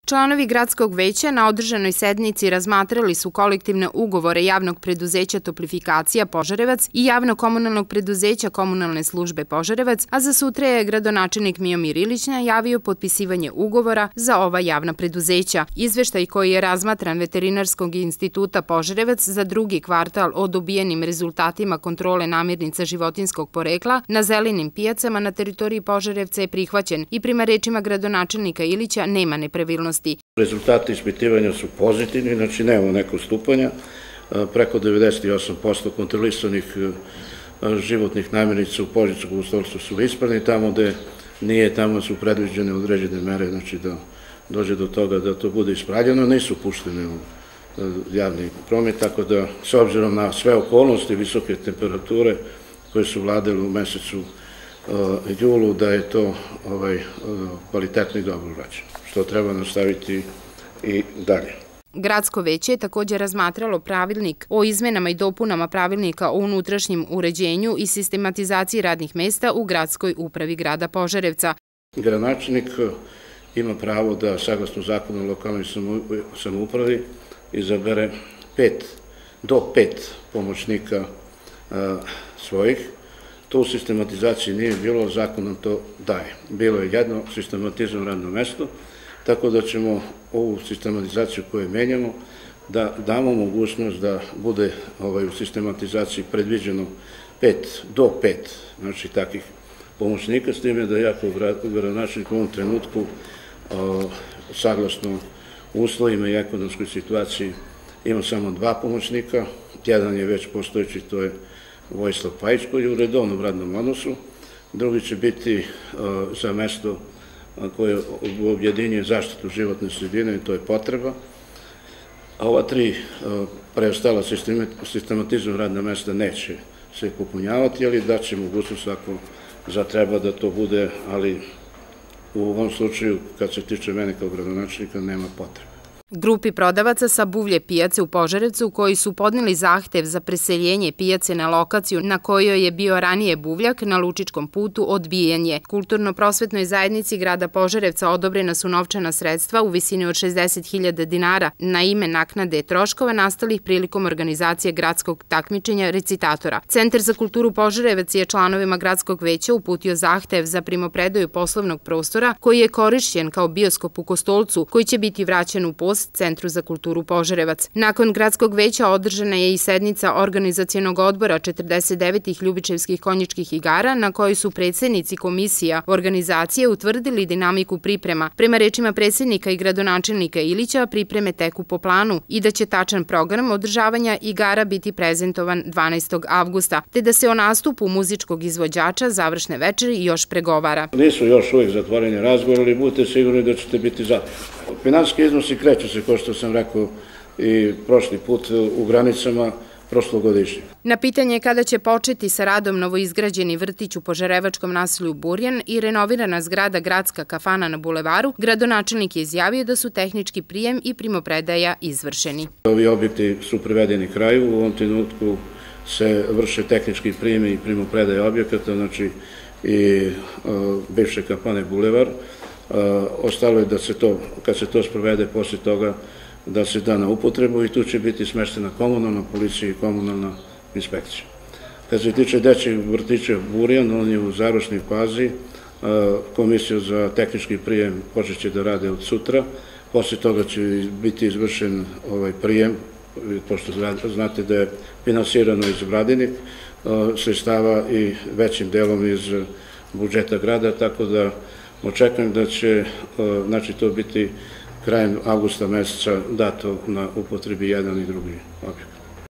Članovi gradskog veća na održanoj sednici razmatrali su kolektivne ugovore javnog preduzeća Toplifikacija Požarevac i javno-komunalnog preduzeća Komunalne službe Požarevac, a za sutra je gradonačelnik Miomir Ilić najavio potpisivanje ugovora za ova javna preduzeća. Izveštaj koji je razmatran Veterinarskog instituta Požarevac za drugi kvartal o dobijenim rezultatima kontrole namirnica životinjskog porekla na zelenim pijacama na teritoriji Požarevca je prihvaćen i prema rečima gradonačelnika Ilića nema nepravilnosti. Rezultati ispitivanja su pozitivni, znači nema nekog stupanja. Preko 98% kontrolisanih životnih namirnica u Požarevcu stolcu su ispravni, tamo gde nije, tamo su predviđene određene mere, znači da dođe do toga da to bude ispravljeno, nisu puštene u javni promet, tako da s obzirom na sve okolnosti, visoke temperature koje su vladale u mesecu julu, da je to kvalitetno i dobro urađeno, što treba nastaviti i dalje. Gradsko veće je također razmatralo pravilnik o izmenama i dopunama pravilnika o unutrašnjem uređenju i sistematizaciji radnih mesta u gradskoj upravi grada Požarevca. Gradonačelnik ima pravo da, saglasno zakonu o lokalnoj samoupravi, izabere do 5 pomoćnika svojih. To u sistematizaciji nije bilo, zakon nam to daje. Bilo je jedno sistematizovano radno mesto, tako da ćemo ovu sistematizaciju koju menjamo da damo mogućnost da bude u sistematizaciji predviđeno do 5, znači takvih pomoćnika, s time da ja kao gradonačelnik u ovom trenutku, saglasno uslovima i ekonomskoj situaciji, imam samo 2 pomoćnika, jedan je već postojeći, to je Vojislav Pajić koji je u redovnom radnom odnosu, drugi će biti za mesto koje objedinjuje zaštitu životne sredine i to je Potreba, a ova 3 preostala sistematizovana radna mesta neće se popunjavati, ali daće mogućnost ako zatreba da to bude, ali u ovom slučaju, kad se tiče mene kao gradonačelnika, nema potrebe. Grupi prodavaca sa buvlje pijace u Požarevcu koji su podneli zahtev za preseljenje pijace na lokaciju na kojoj je bio ranije buvljak na Lučičkom putu odbijen je. Kulturno-prosvetnoj zajednici grada Požarevca odobrena su novčana sredstva u visini od 60.000 dinara na ime naknade troškova nastalih prilikom organizacije gradskog takmičenja recitatora. Centar za kulturu Požarevac je članovima gradskog veća uputio zahtev za primopredaju poslovnog prostora koji je korišćen kao bioskop u Kostolcu, koji će biti vraćen u post Centru za kulturu Požarevac. Nakon gradskog veća održana je i sednica organizacionog odbora 49. Ljubičevskih konjičkih igara na kojoj su predsednici komisija organizacije utvrdili dinamiku priprema. Prema rečima predsednika i gradonačelnika Ilića, pripreme teku po planu i da će tačan program održavanja igara biti prezentovan 12. avgusta, te da se o nastupu muzičkog izvođača završne večeri još pregovara. Nisu još uvijek zatvoreni razgovor, ali budete sigurni da ćete biti za. Finansijski iznosi kreću se, kao što sam rekao i prošli put, u granicama prošlogodišnjeg. Na pitanje kada će početi sa radom novoizgrađeni vrtić u požarevačkom naselju Burjan i renovirana zgrada Gradska kafana na bulevaru, gradonačelnik je izjavio da su tehnički prijem i primopredaja izvršeni. Ovi objekti su privedeni kraju, u ovom trenutku se vrše tehnički prijem i primopredaja objekata, znači i bivše kafane bulevar. Ostalo je da se to, kad se to sprovede posle toga, da se da na upotrebu i tu će biti smeštena komunalna policija i komunalna inspekcija. Kad se tiče dečjeg vrtića Burjan, on je u završnoj fazi, komisija za tehnički prijem počeće da rade od sutra, posle toga će biti izvršen prijem, pošto znate da je finansirano iz vladinih sredstava i većim delom iz budžeta grada, tako da očekujem da će to biti krajem avgusta meseca dato na upotrebi jedan i drugi objekat.